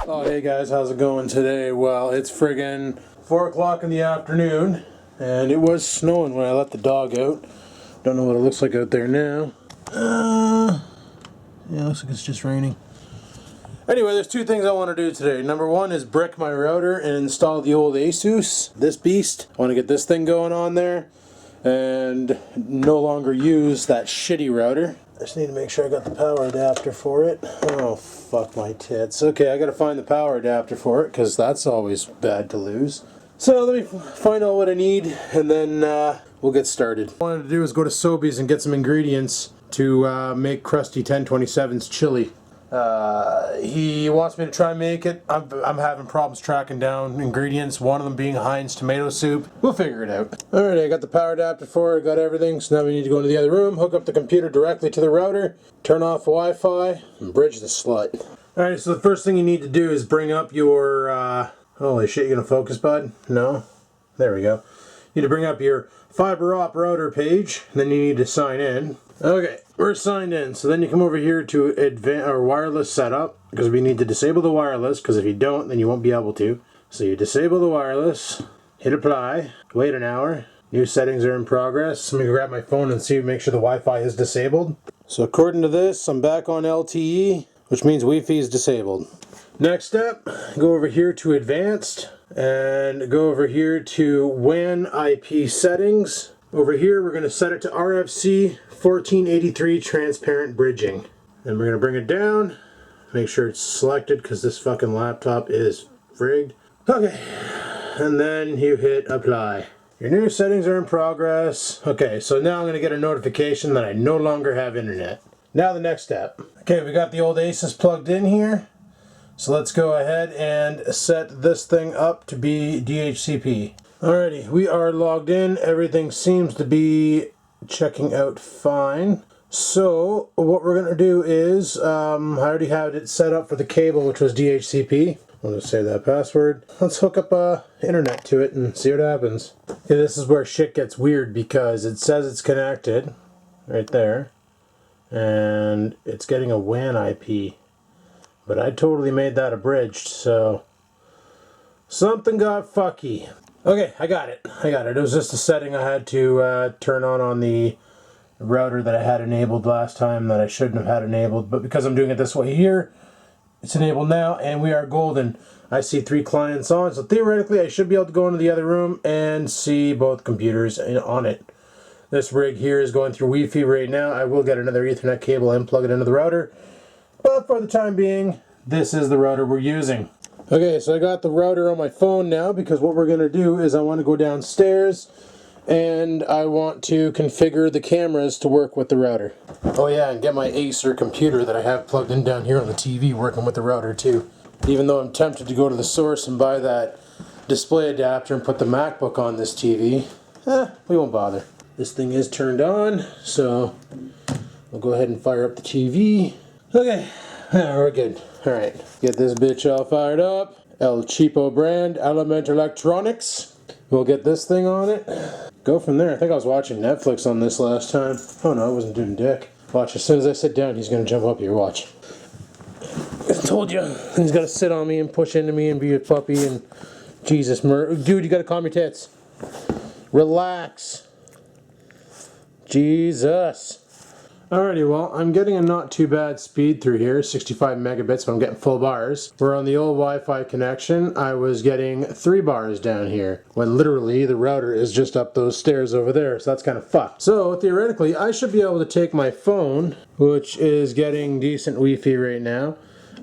Oh, hey guys, how's it going today? Well, it's friggin' 4 o'clock in the afternoon, and it was snowing when I let the dog out. Don't know what it looks like out there now. Yeah, it looks like it's just raining. Anyway, there's two things I want to do today. Number one is brick my router and install the old Asus, this beast. I want to get this thing going on there and no longer use that shitty router. I just need to make sure I got the power adapter for it. Oh, fuck my tits. Okay, I gotta find the power adapter for it, because that's always bad to lose. So let me find out what I need, and then we'll get started. What I wanted to do is go to Sobeys and get some ingredients to make Krusty 1027's chili. He wants me to try and make it. I'm having problems tracking down ingredients, one of them being Heinz tomato soup. We'll figure it out. Alright, I got the power adapter for it, got everything, so now we need to go into the other room, hook up the computer directly to the router, turn off Wi-Fi, and bridge the slut. Alright, so the first thing you need to do is bring up your, holy shit, you gonna focus, bud? No? There we go. You need to bring up your FiberOP router page, and then you need to sign in. Okay, we're signed in, so then you come over here to wireless setup, because we need to disable the wireless, because if you don't, then you won't be able to. So you disable the wireless, hit apply, wait an hour, new settings are in progress. Let me grab my phone and see, make sure the Wi-Fi is disabled. So according to this, I'm back on LTE, which means Wi-Fi is disabled. Next step, go over here to advanced, and go over here to WAN IP settings. Over here, we're going to set it to RFC 1483 transparent bridging. And we're going to bring it down, make sure it's selected because this fucking laptop is frigged. Okay, and then you hit apply. Your new settings are in progress. Okay, so now I'm going to get a notification that I no longer have internet. Now the next step. Okay, we got the old Asus plugged in here. So let's go ahead and set this thing up to be DHCP. Alrighty, we are logged in. Everything seems to be checking out fine. So what we're going to do is, I already had it set up for the cable, which was DHCP. I'll just save that password. Let's hook up internet to it and see what happens. Okay, this is where shit gets weird because it says it's connected right there, and it's getting a WAN IP. But I totally made that abridged, so something got fucky. Okay, I got it. It was just a setting I had to turn on the router that I had enabled last time that I shouldn't have had enabled. But because I'm doing it this way here, it's enabled now, and we are golden. I see 3 clients on, so theoretically I should be able to go into the other room and see both computers on it. This rig here is going through Wi-Fi right now. I will get another Ethernet cable and plug it into the router. But for the time being, this is the router we're using. Okay, so I got the router on my phone now because what we're going to do is I want to go downstairs and I want to configure the cameras to work with the router. Oh yeah, and get my Acer computer that I have plugged in down here on the TV working with the router too. Even though I'm tempted to go to the source and buy that display adapter and put the MacBook on this TV, we won't bother. This thing is turned on, so we'll go ahead and fire up the TV. Okay, we're good. Alright, get this bitch all fired up. El Cheapo brand, Element Electronics. We'll get this thing on it. Go from there. I think I was watching Netflix on this last time. Oh no, I wasn't doing dick. Watch, as soon as I sit down, he's going to jump up here. Watch. I told you. He's going to sit on me and push into me and be a puppy and... Jesus, dude, you got to calm your tits. Relax. Jesus. Alrighty, well, I'm getting a not too bad speed through here, 65 megabits, but I'm getting full bars. Where on the old Wi-Fi connection, I was getting 3 bars down here, when literally the router is just up those stairs over there, so that's kind of fucked. So, theoretically, I should be able to take my phone, which is getting decent Wi-Fi right now.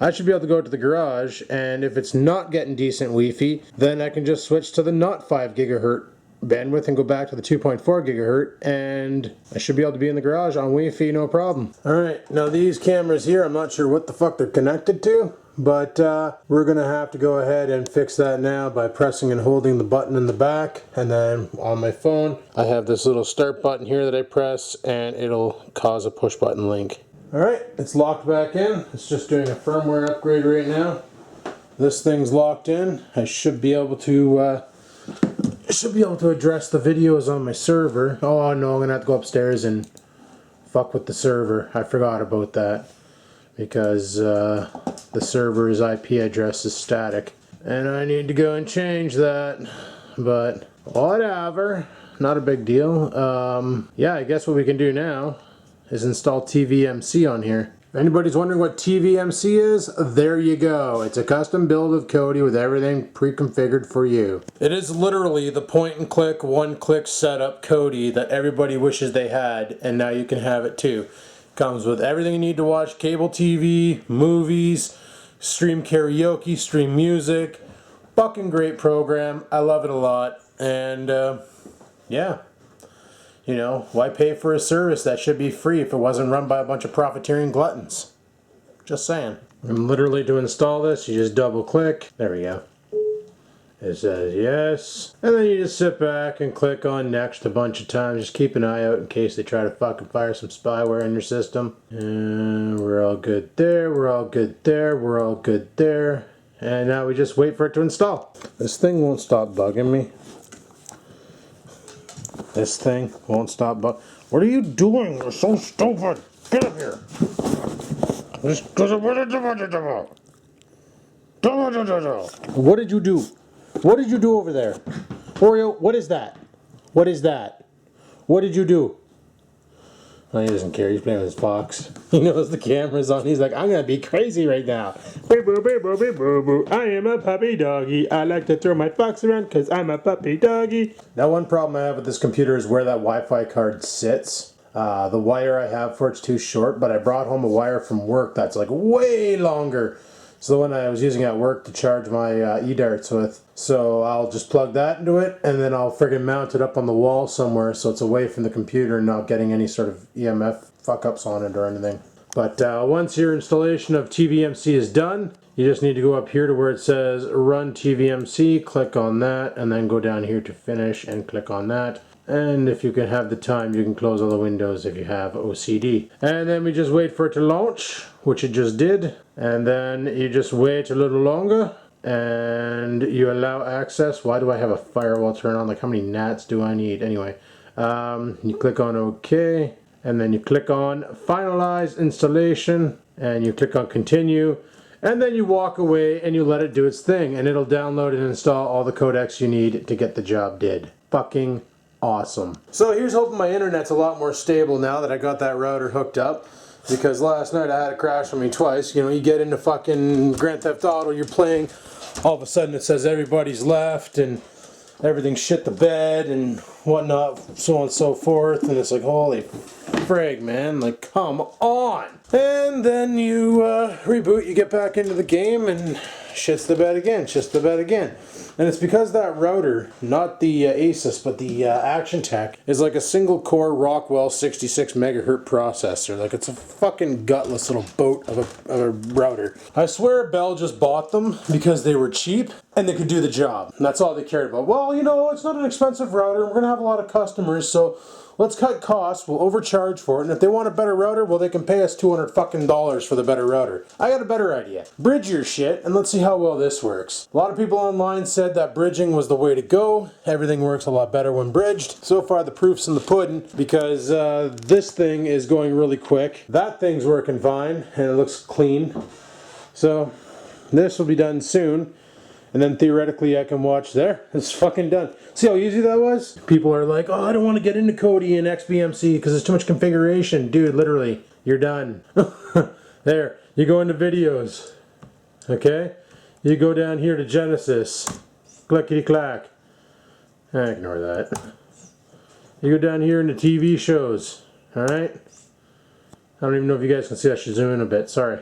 I should be able to go to the garage, and if it's not getting decent Wi-Fi, then I can just switch to the not 5 gigahertz bandwidth and go back to the 2.4 gigahertz, and I should be able to be in the garage on Wi-Fi no problem. Alright, now these cameras here, I'm not sure what the fuck they're connected to, but we're gonna have to go ahead and fix that now by pressing and holding the button in the back. And then on my phone I have this little start button here that I press and it'll cause a push button link. Alright, it's locked back in. It's just doing a firmware upgrade right now. This thing's locked in. I should be able to address the videos on my server. Oh no, I'm gonna have to go upstairs and fuck with the server. I forgot about that because the server's IP address is static. And I need to go and change that. But whatever. Not a big deal. Yeah, I guess what we can do now is install TVMC on here. If anybody's wondering what TVMC is, there you go. It's a custom build of Kodi with everything pre-configured for you. It is literally the point and click, one-click setup Kodi that everybody wishes they had, and now you can have it too. Comes with everything you need to watch cable TV, movies, stream karaoke, stream music. Fucking great program. I love it a lot. And yeah. You know, why pay for a service that should be free if it wasn't run by a bunch of profiteering gluttons? Just saying. And literally to install this, you just double click. There we go. It says yes. And then you just sit back and click on next a bunch of times. Just keep an eye out in case they try to fucking fire some spyware in your system. And we're all good there. We're all good there. We're all good there. And now we just wait for it to install. This thing won't stop bugging me. This thing won't stop, but what are you doing? You're so stupid. Get up here. What did you do? What did you do over there? Oreo, what is that? What is that? What did you do? Oh, he doesn't care. He's playing with his fox. He knows the camera's on. He's like, I'm going to be crazy right now. I am a puppy doggy. I like to throw my fox around because I'm a puppy doggy. Now, one problem I have with this computer is where that Wi-Fi card sits. The wire I have for it's too short, but I brought home a wire from work that's like way longer. So the one I was using at work to charge my eDarts with. So I'll just plug that into it, and then I'll friggin' mount it up on the wall somewhere so it's away from the computer and not getting any sort of EMF fuck-ups on it or anything. But once your installation of TVMC is done, you just need to go up here to where it says Run TVMC, click on that, and then go down here to Finish and click on that. And if you can have the time, you can close all the windows if you have OCD. And then we just wait for it to launch, which it just did. And then you just wait a little longer and you allow access. Why do I have a firewall turned on? Like, how many NATs do I need? Anyway, you click on OK, and then you click on Finalize Installation, and you click on Continue. And then you walk away and you let it do its thing, and it'll download and install all the codecs you need to get the job did. Fucking awesome. So here's hoping my internet's a lot more stable now that I got that router hooked up, because last night I had it crash on me twice. You know, you get into fucking Grand Theft Auto, you're playing, all of a sudden it says everybody's left and everything's shit the bed and whatnot, so on and so forth, and it's like, holy frig, man, like, come on. And then you reboot, you get back into the game, and shits the bed again, shits the bed again. And it's because that router, not the Asus, but the Actiontec, is like a single core Rockwell 66 megahertz processor. Like, it's a fucking gutless little boat of a router. I swear Bell just bought them because they were cheap and they could do the job. And that's all they cared about. Well, you know, it's not an expensive router. We're going to have a lot of customers, so let's cut costs, we'll overcharge for it, and if they want a better router, well, they can pay us $200 fucking for the better router. I got a better idea. Bridge your shit, and let's see how well this works. A lot of people online said that bridging was the way to go. Everything works a lot better when bridged. So far, the proof's in the pudding, because this thing is going really quick. That thing's working fine, and it looks clean. So, this will be done soon. And then theoretically I can watch there. It's fucking done. See how easy that was? People are like, oh, I don't want to get into Kodi and XBMC because there's too much configuration. Dude, literally, you're done. There, you go into videos. Okay? You go down here to Genesis. Clickety clack. Ignore that. You go down here into TV shows. Alright? I don't even know if you guys can see. I should zoom in a bit. Sorry.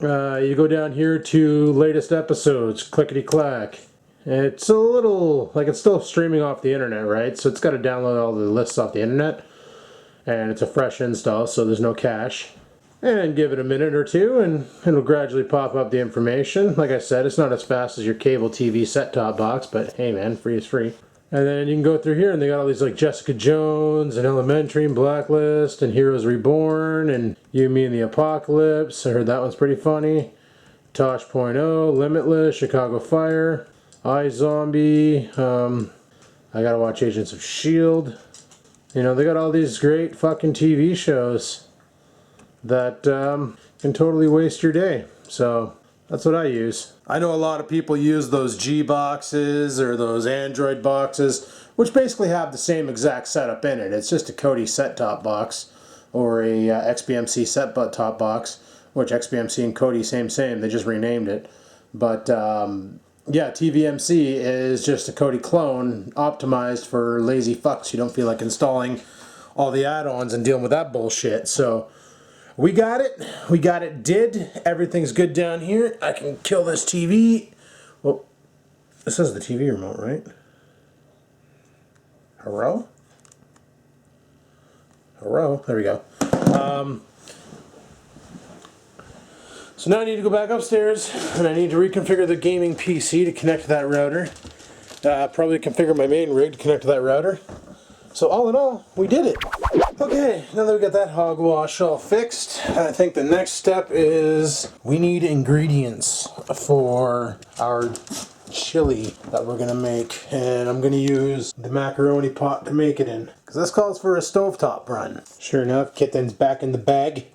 You go down here to latest episodes, clickety clack. It's a little, like, it's still streaming off the internet, right? So it's got to download all the lists off the internet. And it's a fresh install, so there's no cache. And give it a minute or two, and it'll gradually pop up the information. Like I said, it's not as fast as your cable TV set-top box, but hey man, free is free. And then you can go through here and they got all these like Jessica Jones and Elementary and Blacklist and Heroes Reborn and You, Me, and the Apocalypse. I heard that one's pretty funny. Tosh.0, Limitless, Chicago Fire, iZombie. I gotta watch Agents of S.H.I.E.L.D. You know, they got all these great fucking TV shows that, can totally waste your day. So that's what I use. I know a lot of people use those G boxes or those Android boxes, which basically have the same exact setup in it. It's just a Kodi set-top box or a XBMC set-top box, which XBMC and Kodi same. They just renamed it. But yeah, TVMC is just a Kodi clone optimized for lazy fucks who don't feel like installing all the add-ons and dealing with that bullshit. So we got it did. Everything's good down here. I can kill this TV. Well, this is the TV remote, right? Hello? Hello? There we go. So now I need to go back upstairs and I need to reconfigure the gaming PC to connect to that router. Probably configure my main rig to connect to that router. So all in all, we did it. Okay, now that we got that hogwash all fixed, I think the next step is we need ingredients for our chili that we're gonna make, and I'm gonna use the macaroni pot to make it in, because this calls for a stovetop run. Sure enough, Kitten's back in the bag.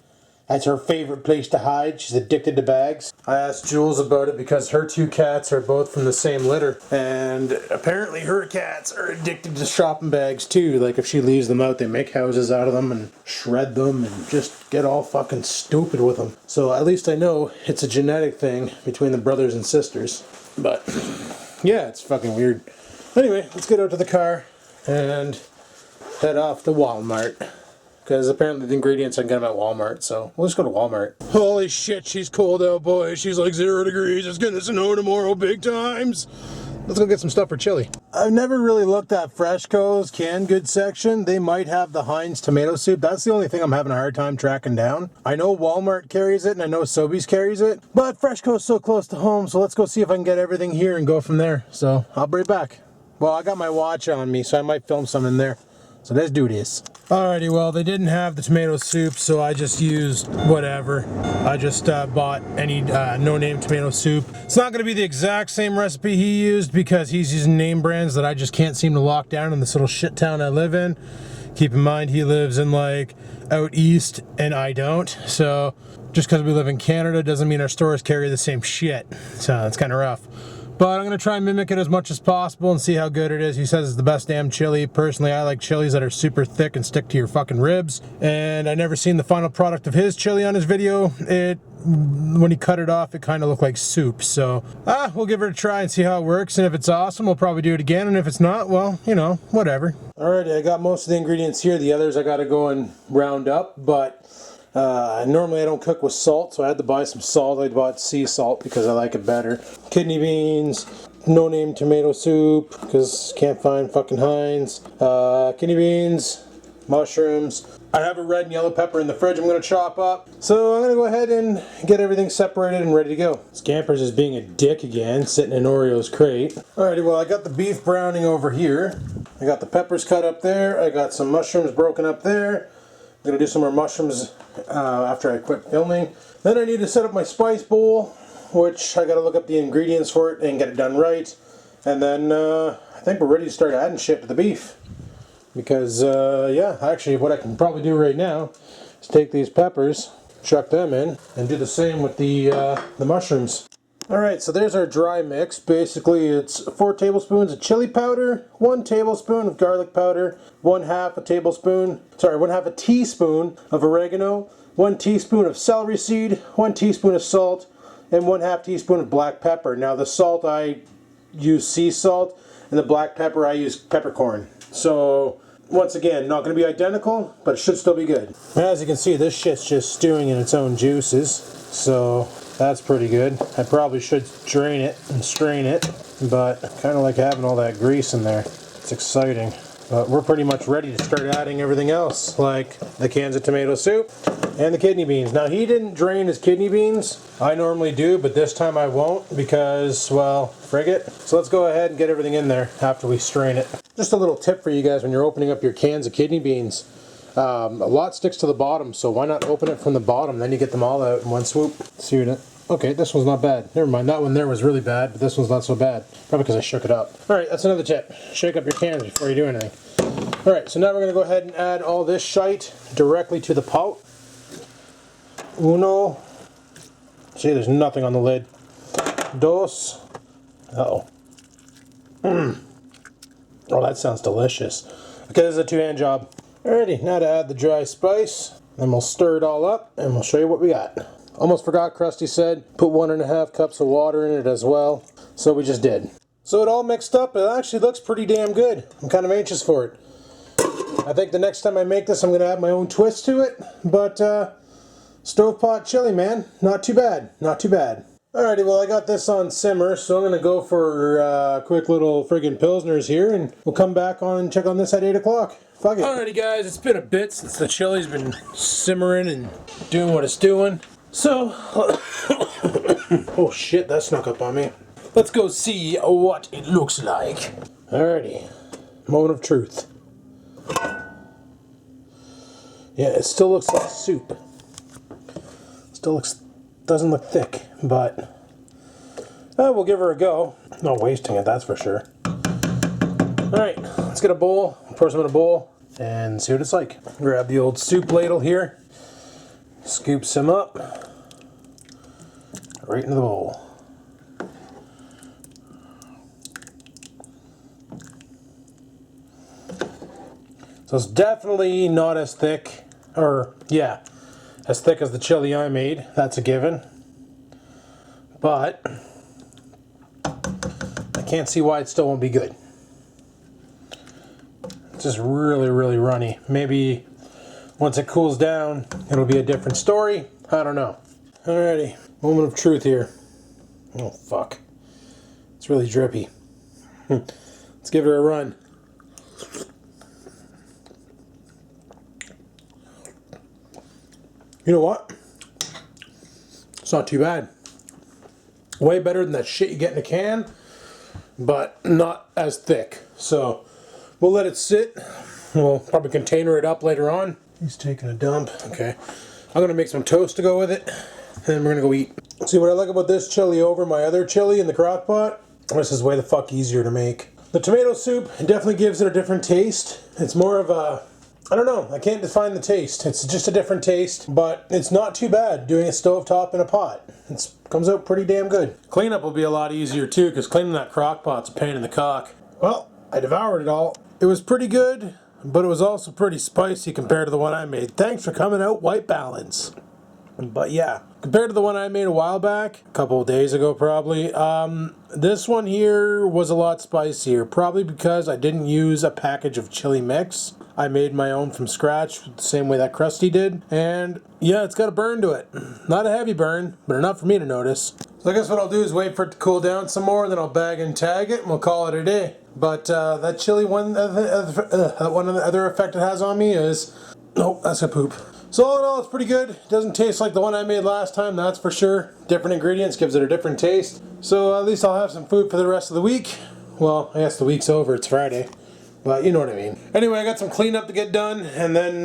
That's her favorite place to hide. She's addicted to bags. I asked Jules about it because her two cats are both from the same litter. And apparently her cats are addicted to shopping bags too. Like if she leaves them out, they make houses out of them and shred them and just get all fucking stupid with them. So at least I know it's a genetic thing between the brothers and sisters. But yeah, it's fucking weird. Anyway, let's get out to the car and head off to Walmart. Because apparently the ingredients I can get them at Walmart, so we'll just go to Walmart. Holy shit, she's cold out, boys. She's like 0 degrees. It's gonna snow tomorrow, big times. Let's go get some stuff for chili. I've never really looked at Freshco's canned goods section. They might have the Heinz tomato soup. That's the only thing I'm having a hard time tracking down. I know Walmart carries it, and I know Sobeys carries it, but Freshco's so close to home, so let's go see if I can get everything here and go from there. So I'll be right back. Well, I got my watch on me, so I might film some in there. So let's do this. Alrighty, well, they didn't have the tomato soup, so I just used whatever. I just bought any no-name tomato soup. It's not going to be the exact same recipe he used because he's using name brands that I just can't seem to lock down in this little shit town I live in. Keep in mind, he lives in like out east and I don't. So just because we live in Canada doesn't mean our stores carry the same shit. So it's kind of rough. But I'm going to try and mimic it as much as possible and see how good it is. He says it's the best damn chili. Personally, I like chilies that are super thick and stick to your fucking ribs. And I never seen the final product of his chili on his video. When he cut it off, it kind of looked like soup. So, we'll give it a try and see how it works. And if it's awesome, we'll probably do it again. And if it's not, well, you know, whatever. Alrighty, I got most of the ingredients here. The others I got to go and round up. But normally I don't cook with salt, so I had to buy some salt. I bought sea salt because I like it better. Kidney beans, no-name tomato soup because can't find fucking Heinz. Kidney beans, mushrooms. I have a red and yellow pepper in the fridge I'm going to chop up. So I'm going to go ahead and get everything separated and ready to go. Scampers is being a dick again, sitting in Oreo's crate. Alrighty, well I got the beef browning over here. I got the peppers cut up there. I got some mushrooms broken up there. I'm going to do some more mushrooms after I quit filming. Then I need to set up my spice bowl, which I got to look up the ingredients for it and get it done right. And then I think we're ready to start adding shit to the beef. Because, yeah, actually what I can probably do right now is take these peppers, chuck them in, and do the same with the mushrooms. Alright, so there's our dry mix. Basically, it's 4 tablespoons of chili powder, 1 tablespoon of garlic powder, 1/2 a teaspoon of oregano, 1 teaspoon of celery seed, 1 teaspoon of salt, and 1/2 teaspoon of black pepper. Now, the salt I use sea salt, and the black pepper I use peppercorn. So, once again, not going to be identical, but it should still be good. As you can see, this shit's just stewing in its own juices, so that's pretty good. I probably should drain it and strain it, but I kind of like having all that grease in there. It's exciting. But we're pretty much ready to start adding everything else, like the cans of tomato soup and the kidney beans. Now, he didn't drain his kidney beans. I normally do, but this time I won't because, well, frig it. So let's go ahead and get everything in there after we strain it. Just a little tip for you guys when you're opening up your cans of kidney beans. A lot sticks to the bottom, so why not open it from the bottom, then you get them all out in one swoop. See what it... Okay, this one's not bad. Never mind, that one there was really bad, but this one's not so bad. Probably because I shook it up. Alright, that's another tip. Shake up your cans before you do anything. Alright, so now we're going to go ahead and add all this shite directly to the pot. 1, See, there's nothing on the lid. Dos. Uh-oh. Oh, that sounds delicious. Okay, this is a two-hand job. Alrighty, now to add the dry spice. Then we'll stir it all up, and we'll show you what we got. Almost forgot, Krusty said, put 1.5 cups of water in it as well. So we just did. So it all mixed up. It actually looks pretty damn good. I'm kind of anxious for it. I think the next time I make this, I'm going to add my own twist to it. But, stovetop chili, man. Not too bad. Not too bad. Alrighty, well, I got this on simmer, so I'm going to go for a quick little friggin' Pilsners here, and we'll come back on and check on this at 8 o'clock. Fuck it. Alrighty, guys, it's been a bit since the chili's been simmering and doing what it's doing. So, oh shit, that snuck up on me. Let's go see what it looks like. Alrighty, moment of truth. Yeah, it still looks like soup. Still doesn't look thick, but we'll give her a go. No wasting it, that's for sure. Alright, let's get a bowl, pour some in a bowl, and see what it's like. Grab the old soup ladle here, scoop some up, right into the bowl. So it's definitely not as thick, or yeah, as thick as the chili I made. That's a given. But I can't see why it still won't be good. It's just really, really runny. Maybe once it cools down, it'll be a different story. I don't know. Alrighty, moment of truth here. Oh fuck. It's really drippy. Let's give it a run. You know what? It's not too bad. Way better than that shit you get in a can, but not as thick. So we'll let it sit. We'll probably container it up later on. He's taking a dump. Okay. I'm gonna make some toast to go with it, and then we're gonna go eat. See, what I like about this chili over my other chili in the crock pot, this is way the fuck easier to make. The tomato soup definitely gives it a different taste. It's more of a, I don't know, I can't define the taste. It's just a different taste, but it's not too bad doing a stovetop in a pot. It comes out pretty damn good. Cleanup will be a lot easier too, because cleaning that crock pot's a pain in the cock. Well, I devoured it all. It was pretty good, but it was also pretty spicy compared to the one I made. Thanks for coming out, White Balance. But yeah, compared to the one I made a while back, a couple of days ago probably, this one here was a lot spicier. Probably because I didn't use a package of chili mix. I made my own from scratch, the same way that Krusty did. And yeah, it's got a burn to it. Not a heavy burn, but enough for me to notice. So I guess what I'll do is wait for it to cool down some more, then I'll bag and tag it, and we'll call it a day. But that chili one, one of the other effect it has on me is, oh, that's a poop. So all in all, it's pretty good. It doesn't taste like the one I made last time, that's for sure. Different ingredients gives it a different taste. So at least I'll have some food for the rest of the week. Well, I guess the week's over, it's Friday. But you know what I mean. Anyway, I got some cleanup to get done, and then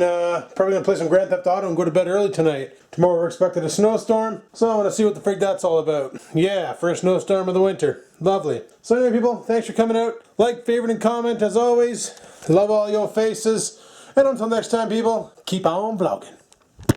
probably gonna play some Grand Theft Auto and go to bed early tonight. Tomorrow we're expecting a snowstorm, so I wanna see what the frig that's all about. Yeah, first snowstorm of the winter. Lovely. So anyway, people, thanks for coming out. Like, favorite, and comment as always. Love all your faces. And until next time, people, keep on vlogging.